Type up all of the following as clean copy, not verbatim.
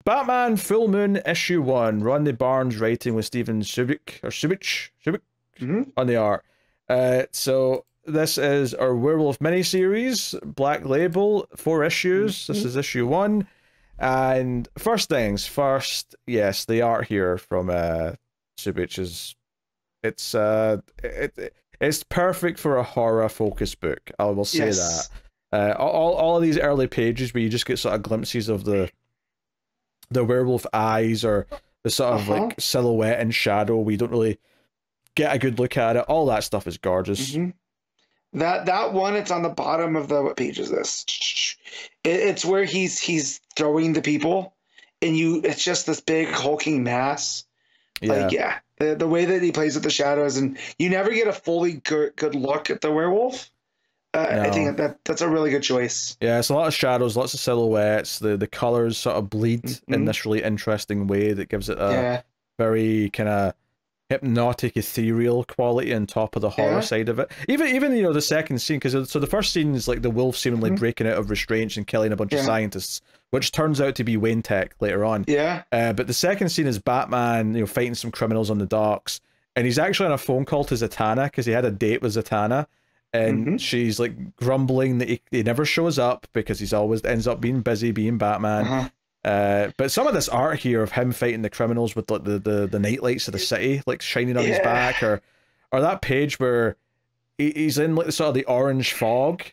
Batman Full Moon issue 1. Rodney Barnes writing with STEVAN SUBIC or Subic on the art. So this is our Werewolf miniseries, Black Label, 4 issues. This is issue 1. And first things first, yes, the art here from Subic is it's perfect for a horror focused book. I will say that. All of these early pages where you just get sort of glimpses of the werewolf eyes or the sort of like silhouette and shadow, we don't really get a good look at it. All that stuff is gorgeous. That one, it's on the bottom of the, what page is this? It's where he's throwing the people, and it's just this big hulking mass. The way that he plays with the shadows, and you never get a fully good look at the werewolf. No. I think that's a really good choice. Yeah, it's a lot of shadows, lots of silhouettes. The colors sort of bleed in this really interesting way that gives it a very kind of hypnotic, ethereal quality on top of the horror side of it. Even you know, the second scene, because so the first scene is like the wolf seemingly breaking out of restraints and killing a bunch of scientists, which turns out to be Wayne Tech later on. But the second scene is Batman, you know, fighting some criminals on the docks, and he's actually on a phone call to Zatanna because he had a date with Zatanna, and she's like grumbling that he never shows up because he's always ends up being busy being Batman. But some of this art here of him fighting the criminals with like the night lights of the city like shining on his back, or that page where he's in like sort of the orange fog,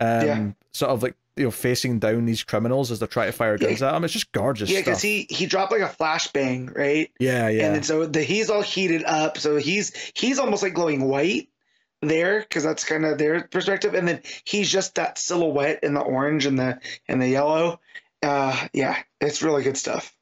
sort of like, you know, facing down these criminals as they're trying to fire guns at him. It's just gorgeous stuff. Because he dropped like a flashbang, right? And then so he's all heated up, so he's almost like glowing white there, because that's kind of their perspective, and then he's just that silhouette in the orange and the yellow. It's really good stuff.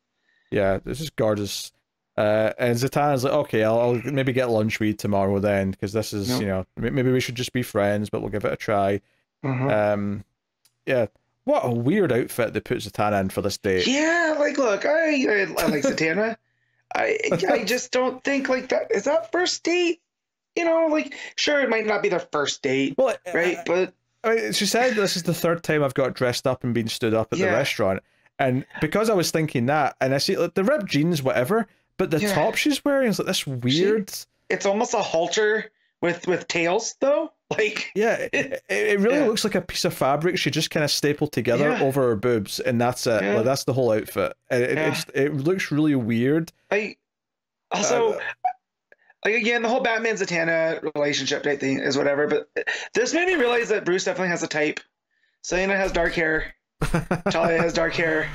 Yeah, this is gorgeous. And Zatanna's like, okay, I'll maybe get lunch with you tomorrow then, because this is, you know, maybe we should just be friends, but we'll give it a try. Yeah, what a weird outfit they put Zatanna in for this date. Yeah, like, look, I like Zatanna. I just don't think like that is that first date. You know, like, sure, it might not be their first date, right? But I mean, she said this is the 3rd time I've got dressed up and been stood up at the restaurant, and because I was thinking that, and I see like the ripped jeans, whatever, but the top she's wearing is like this weird. It's almost a halter with tails, though. Like, it really looks like a piece of fabric she just kind of stapled together over her boobs, and that's it. Like, that's the whole outfit. It looks really weird. Like, again, the whole Batman Zatanna relationship type thing is whatever, but this made me realize that Bruce definitely has a type. Selena has dark hair. Talia has dark hair.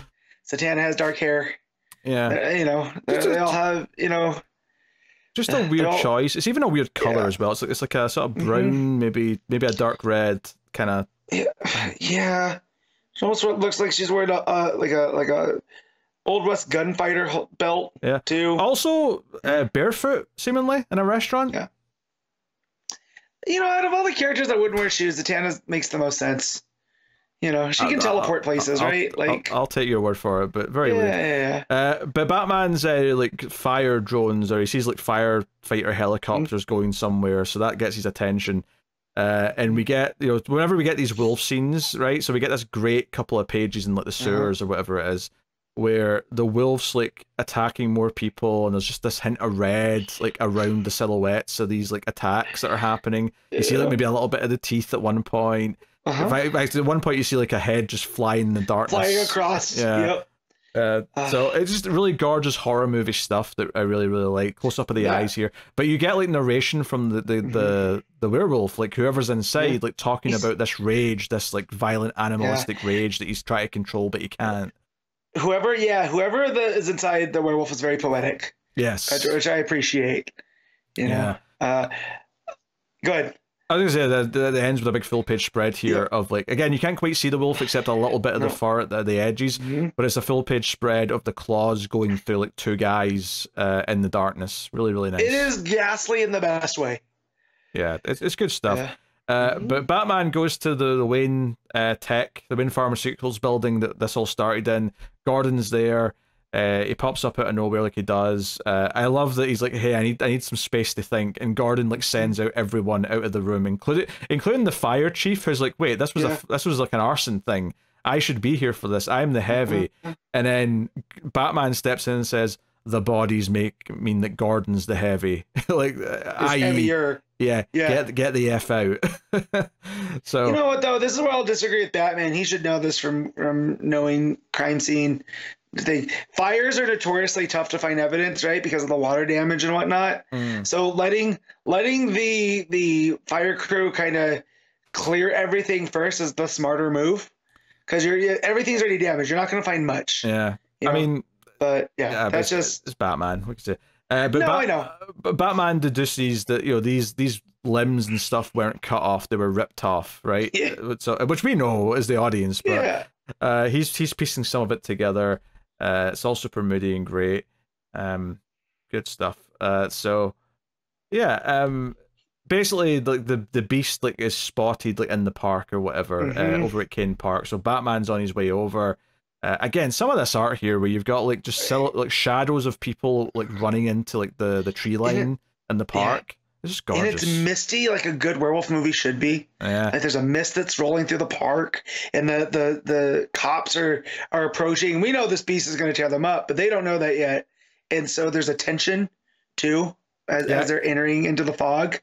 Zatanna has dark hair. Yeah. You know, they all have, you know. Just a weird choice. It's even a weired color as well. It's like a sort of brown, maybe a dark red kind of. Yeah. It almost looks like she's wearing a Old West gunfighter belt, too. Also, barefoot, seemingly, in a restaurant. Yeah. You know, out of all the characters that wouldn't wear shoes, Zatanna makes the most sense. You know, she can teleport places, right? Like, I'll take your word for it, but very weird. But Batman's like fire drones, or he sees like firefighter helicopters going somewhere, so that gets his attention. And we get, you know, whenever we get these wolf scenes, right? So we get this great couple of pages in like the sewers or whatever it is, where the wolves like attacking more people, and there's just this hint of red like around the silhouettes of these like attacks that are happening. You see like maybe a little bit of the teeth at one point. At one point you see like a head just flying in the darkness, flying across. So it's just really gorgeous horror movie stuff that I really like. Close up of the eyes here, but you get like narration from the werewolf, like whoever's inside, like talking about this rage, this like violent animalistic rage that he's trying to control but he can't. Whoever is inside the werewolf is very poetic. Yes, which I appreciate. You know. Good. I was gonna say that ends with a big full page spread here of like, again, you can't quite see the wolf except a little bit of the fur at the edges, but it's a full page spread of the claws going through like 2 guys in the darkness. Really nice. It is ghastly in the best way. Yeah, it's good stuff. But Batman goes to the Wayne Tech, the Wayne Pharmaceuticals building that this all started in. Gordon's there. He pops up out of nowhere like he does. I love that he's like, hey, I need some space to think, and Gordon like sends out everyone out of the room, including the fire chief, who's like, wait, this was like an arson thing. I should be here for this. I'm the heavy. And then Batman steps in and says, the bodies mean that Gordon's the heavy. Like, i.e., heavier. Yeah, get the F out. So you know what though? This is where I'll disagree with Batman. He should know this from knowing crime scene. Fires are notoriously tough to find evidence, right? Because of the water damage and whatnot. So letting the fire crew kind of clear everything first is the smarter move. Because everything's already damaged. You're not going to find much. Yeah. I mean, but yeah, that's it's Batman. We could say. I know. But Batman deduces that these limbs and stuff weren't cut off; they were ripped off, right? Yeah. So, which we know as the audience, but he's piecing some of it together. It's all super moody and great. Good stuff. So yeah, basically the beast like is spotted like in the park or whatever, over at Kane Park. So Batman's on his way over. Again, some of this art here where you've got like just like shadows of people like running into like the tree line in the park. It's just gorgeous. And it's misty like a good werewolf movie should be. Yeah. Like there's a mist that's rolling through the park, and the cops are approaching. We know this beast is going to tear them up, but they don't know that yet. And so there's a tension too as they're entering into the fog.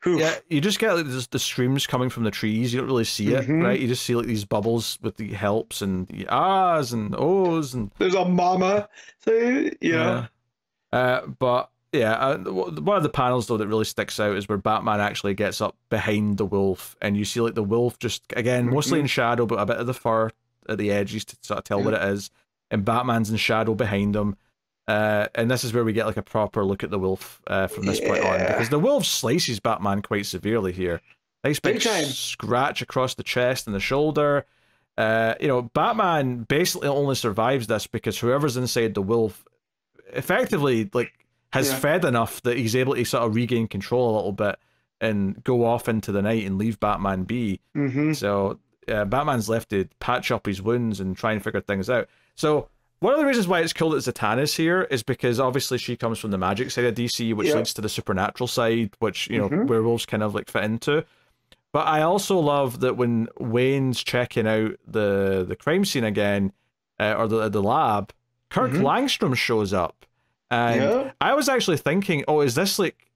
Oof. Yeah, you just get like the streams coming from the trees. You don't really see it, right? You just see like these bubbles with the helps and the ahs and ohs, and there's a mama. So, but yeah, one of the panels though that really sticks out is where Batman actually gets up behind the wolf, and you see like the wolf just again mostly in shadow, but a bit of the fur at the edges to sort of tell what it is, and Batman's in shadow behind him. And this is where we get like a proper look at the wolf from this point on, because the wolf slices Batman quite severely here. Nice big scratch across the chest and the shoulder. Batman basically only survives this because whoever's inside the wolf effectively like has fed enough that he's able to sort of regain control a little bit and go off into the night and leave Batman be. So Batman's left to patch up his wounds and try and figure things out. So one of the reasons why it's cool that Zatanna's here is because obviously she comes from the magic side of DC, which leads to the supernatural side, which, werewolves kind of like fit into. But I also love that when Wayne's checking out the crime scene again, or the lab, Kirk Langstrom shows up. And I was actually thinking, oh, is this like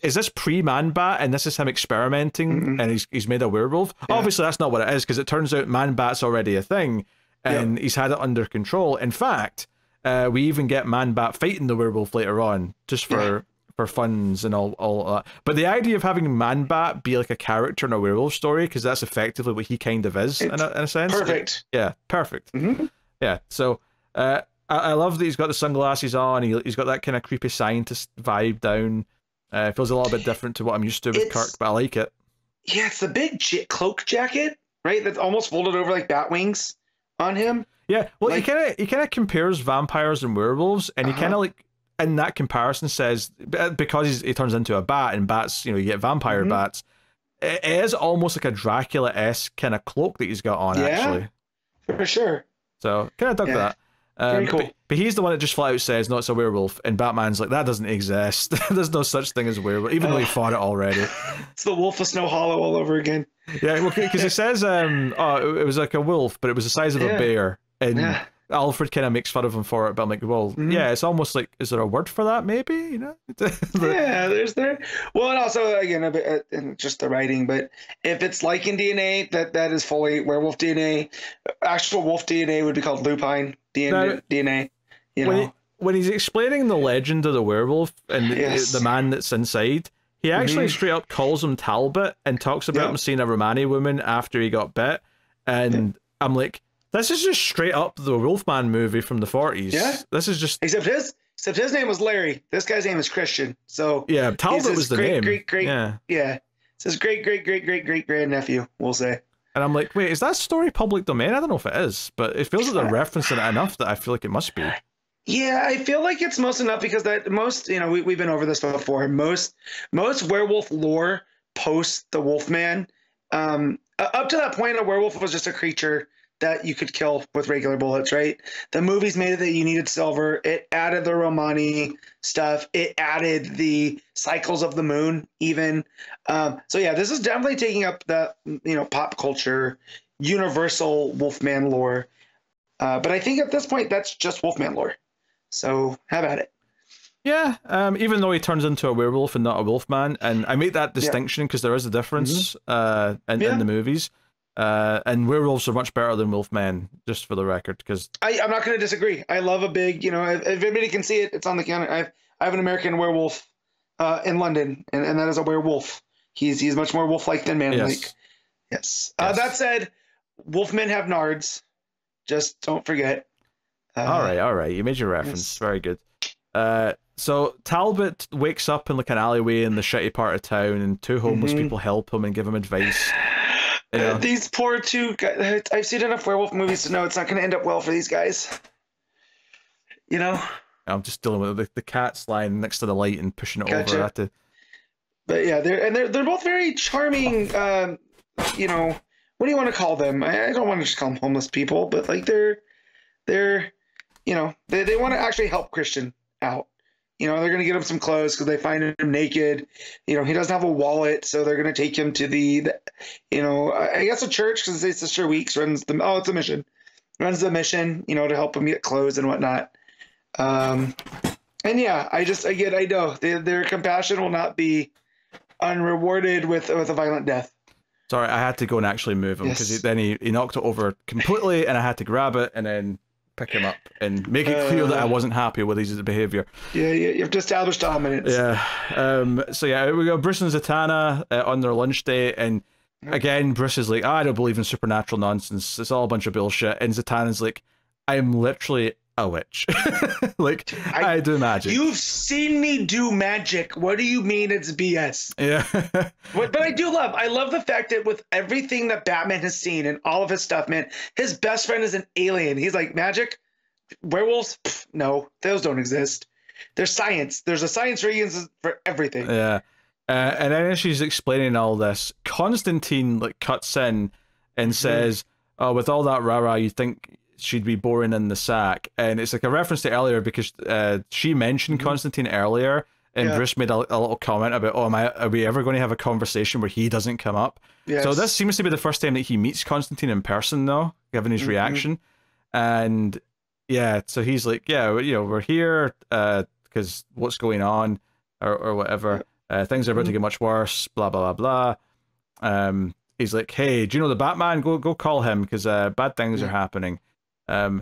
is this pre-Man-Bat and this is him experimenting and he's made a werewolf? Obviously that's not what it is, because it turns out Man-Bat's already a thing. And he's had it under control. In fact, we even get Man-Bat fighting the werewolf later on, just for funds and all that. But the idea of having Man-Bat be like a character in a werewolf story, because that's effectively what he kind of is in a sense. Perfect. Perfect. Yeah, so I love that he's got the sunglasses on. He's got that kind of creepy scientist vibe down. It feels a little bit different to what I'm used to with Kirk, but I like it. Yeah, it's the big cloak jacket, right? That's almost folded over like bat wings on him. Yeah, well, like, he kind of compares vampires and werewolves, and he kind of like in that comparison says, because he turns into a bat, and bats, you get vampire bats. It is almost like a Dracula-esque kind of cloak that he's got on, actually. For sure. So kind of dug that. Very cool. But he's the one that just flat out says, no, it's a werewolf, and Batman's like, that doesn't exist. There's no such thing as a werewolf, even though he fought it already. It's the Wolf of Snow Hollow all over again. Yeah, well, because he says, it was like a wolf, but it was the size of a bear, and Alfred kind of makes fun of him for it, but I'm like, well, yeah, it's almost like, is there a word for that, maybe? There's there. Well, and also, again, a bit, and just the writing, but if it's lichen DNA, that is fully werewolf DNA. Actual wolf DNA would be called lupine DNA. When he's explaining the legend of the werewolf and the man that's inside, he actually straight up calls him Talbot and talks about him seeing a Romani woman after he got bit. And I'm like, this is just straight up the Wolfman movie from the 40s. Yeah. This is just... Except his name was Larry. This guy's name is Christian. So yeah, Talbot was the name. It's his great grandnephew, we'll say. And I'm like, wait, is that story public domain? I don't know if it is, but it feels like they're referencing it enough that I feel like it must be. Yeah, I feel like it's most enough because we've been over this before. Most werewolf lore post the Wolfman, up to that point, a werewolf was just a creature that you could kill with regular bullets, right? The movies made it that you needed silver. It added the Romani stuff. It added the cycles of the moon even. So yeah, this is definitely taking up the, pop culture, universal Wolfman lore. But I think at this point, that's just Wolfman lore. So have at it. Yeah, even though he turns into a werewolf and not a wolfman, and I make that distinction because there is a difference in the movies. And werewolves are much better than wolfmen, just for the record. Because I'm not going to disagree. I love a big, if everybody can see it, it's on the counter. I have an American werewolf in London, and that is a werewolf. He's much more wolf-like than man-like. Yes. That said, wolfmen have nards. Just don't forget. All right. You made your reference. Yes. Very good. So Talbot wakes up in like an alleyway in the shitty part of town, and two homeless people help him and give him advice. These poor two guys. I've seen enough werewolf movies to know it's not going to end up well for these guys. I'm just dealing with the cat's lying next to the light and pushing it over. But yeah, they're both very charming. What do you want to call them? I don't want to just call them homeless people, but like they want to actually help Christian out. They're going to get him some clothes because they find him naked. He doesn't have a wallet, so they're going to take him to I guess a church, because Sister Weeks runs it's a mission. Runs the mission, to help him get clothes and whatnot. And yeah, I know their compassion will not be unrewarded with a violent death. Sorry, I had to go and actually move him because then he knocked it over completely, and I had to grab it and then pick him up and make it clear that I wasn't happy with his behavior. Yeah, you have to establish dominance. Yeah. So yeah, we got Bruce and Zatanna on their lunch date, and again, Bruce is like, I don't believe in supernatural nonsense. It's all a bunch of bullshit. And Zatanna's like, I'm literally a witch. Like, I do magic. You've seen me do magic. What do you mean it's BS? Yeah. But I love the fact that with everything that Batman has seen and all of his stuff, man, his best friend is an alien. He's like, magic? Werewolves? Pff, no, those don't exist. There's science. There's a science reason for everything. Yeah. And then as she's explaining all this, Constantine cuts in and says, oh, with all that rah-rah, you think she'd be boring in the sack. And it's like a reference to earlier because she mentioned Constantine earlier, and Bruce made a little comment about, are we ever going to have a conversation where he doesn't come up? Yes. So this seems to be the first time that he meets Constantine in person, though, given his reaction. And yeah, so he's like, we're here because what's going on or whatever. Things are about to get much worse, blah, blah, blah, blah. He's like, hey, do you know the Batman? Go call him because bad things are happening. Anyway,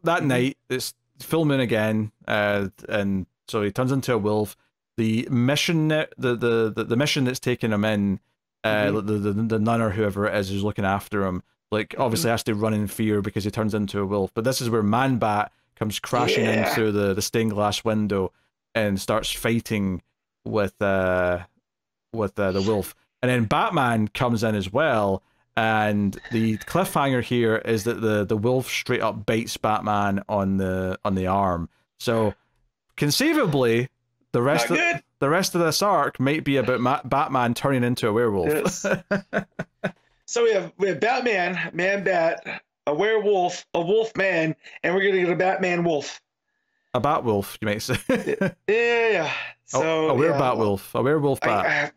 that night it's full moon again, and so he turns into a wolf. The mission the mission that's taking him in, the nun or whoever it is who's looking after him, obviously has to run in fear because he turns into a wolf. But this is where Man-Bat comes crashing in through the stained glass window and starts fighting with the wolf, and then Batman comes in as well. And the cliffhanger here is that the wolf straight up bites Batman on the arm. So conceivably, the rest of this arc might be about Batman turning into a werewolf. Yes. So we have Batman, Man-Bat, a werewolf, a wolf-man, and we're gonna get a Batman wolf. A Bat-wolf, you might say. Yeah. So a Bat-wolf, a werewolf bat.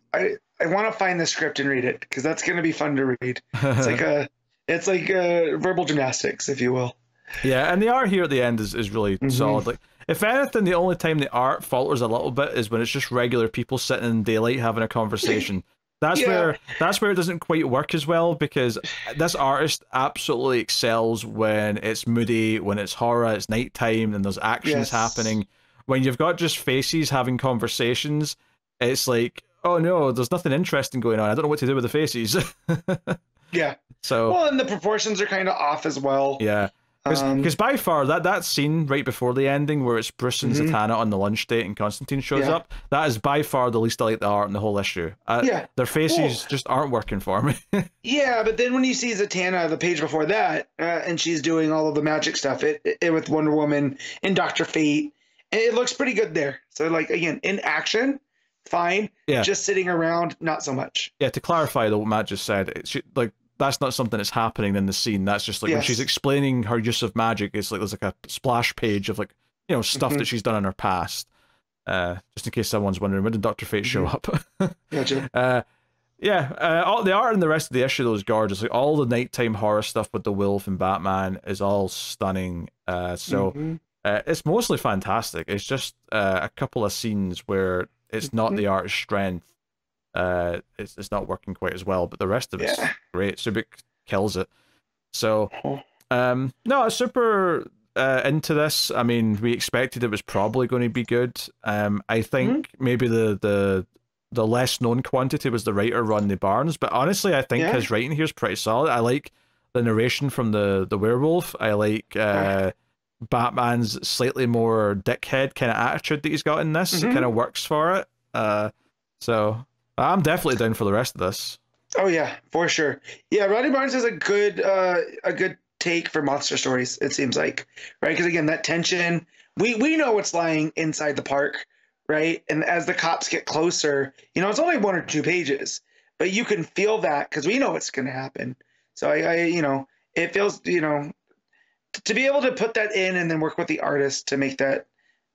I want to find the script and read it because that's going to be fun to read. It's like verbal gymnastics, if you will. Yeah, and the art here at the end is really solid. If anything, the only time the art falters a little bit is when it's just regular people sitting in daylight having a conversation. That's where it doesn't quite work as well, because this artist absolutely excels when it's moody, when it's horror, it's nighttime, and there's actions happening. When you've got just faces having conversations, it's like, oh no, there's nothing interesting going on. I don't know what to do with the faces. Yeah. So and the proportions are kind of off as well. Yeah. Because by far that scene right before the ending where it's Bruce and Zatanna on the lunch date and Constantine shows up, that is by far the least I like the art in the whole issue. Their faces just aren't working for me. Yeah, but then when you see Zatanna the page before that, and she's doing all of the magic stuff, it with Wonder Woman and Dr. Fate, it looks pretty good there. So again, in action, fine. Yeah. Just sitting around, not so much. Yeah, to clarify though what Matt just said, that that's not something that's happening in the scene. That's just like when she's explaining her use of magic, it's like there's like a splash page of like, you know, stuff that she's done in her past. Just in case someone's wondering, when did Dr. Fate show up? Gotcha. All the art in the rest of the issue though is gorgeous. Like all the nighttime horror stuff with the wolf and Batman is all stunning. It's mostly fantastic. It's just a couple of scenes where it's not the artist's strength. It's not working quite as well, but the rest of it's great. Subic kills it. So, no, I'm super into this. I mean, we expected it was probably going to be good. I think maybe the less known quantity was the writer Rodney Barnes, but honestly, I think his writing here is pretty solid. I like the narration from the werewolf. I like Batman's slightly more dickhead kind of attitude that he's got in this. It kind of works for it. So I'm definitely down for the rest of this. Oh yeah, for sure. Yeah, Rodney Barnes is a good take for monster stories, it seems like, right? Because again, that tension, we know what's lying inside the park, right? And as the cops get closer, you know, it's only 1 or 2 pages, but you can feel that because we know what's going to happen. So I you know, it feels, you know, to be able to put that in and then work with the artist to make that,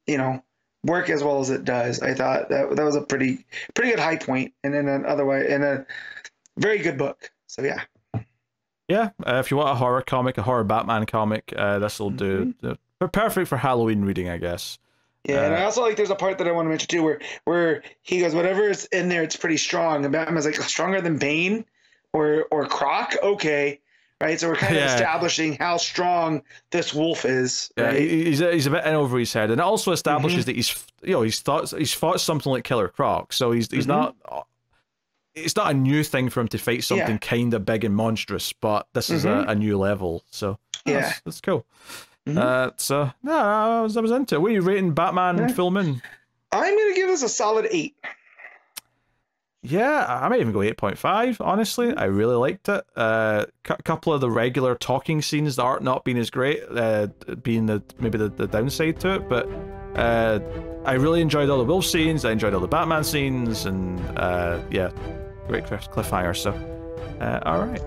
you know, work as well as it does. I thought that was a pretty good high point, and in a very good book. So yeah. Yeah, if you want a horror comic, a horror Batman comic, this will do. Perfect for Halloween reading, I guess. Yeah, and I also like there's a part that I want to mention too where he goes, whatever's in there, it's pretty strong. And Batman's like, stronger than Bane or Croc? Okay. Right, so we're kind of establishing how strong this wolf is. Right? Yeah, he's a bit in over his head, and it also establishes that he's fought something like Killer Croc, so he's not. It's not a new thing for him to fight something kind of big and monstrous, but this is a new level. So that's cool. So no, I was into it. What are you rating Batman Full Moon? I'm gonna give this a solid 8. Yeah, I might even go 8.5, honestly. I really liked it. A couple of the regular talking scenes, the art not being as great, being maybe the downside to it, but I really enjoyed all the wolf scenes, I enjoyed all the Batman scenes, and yeah, great cliffhanger, so alright.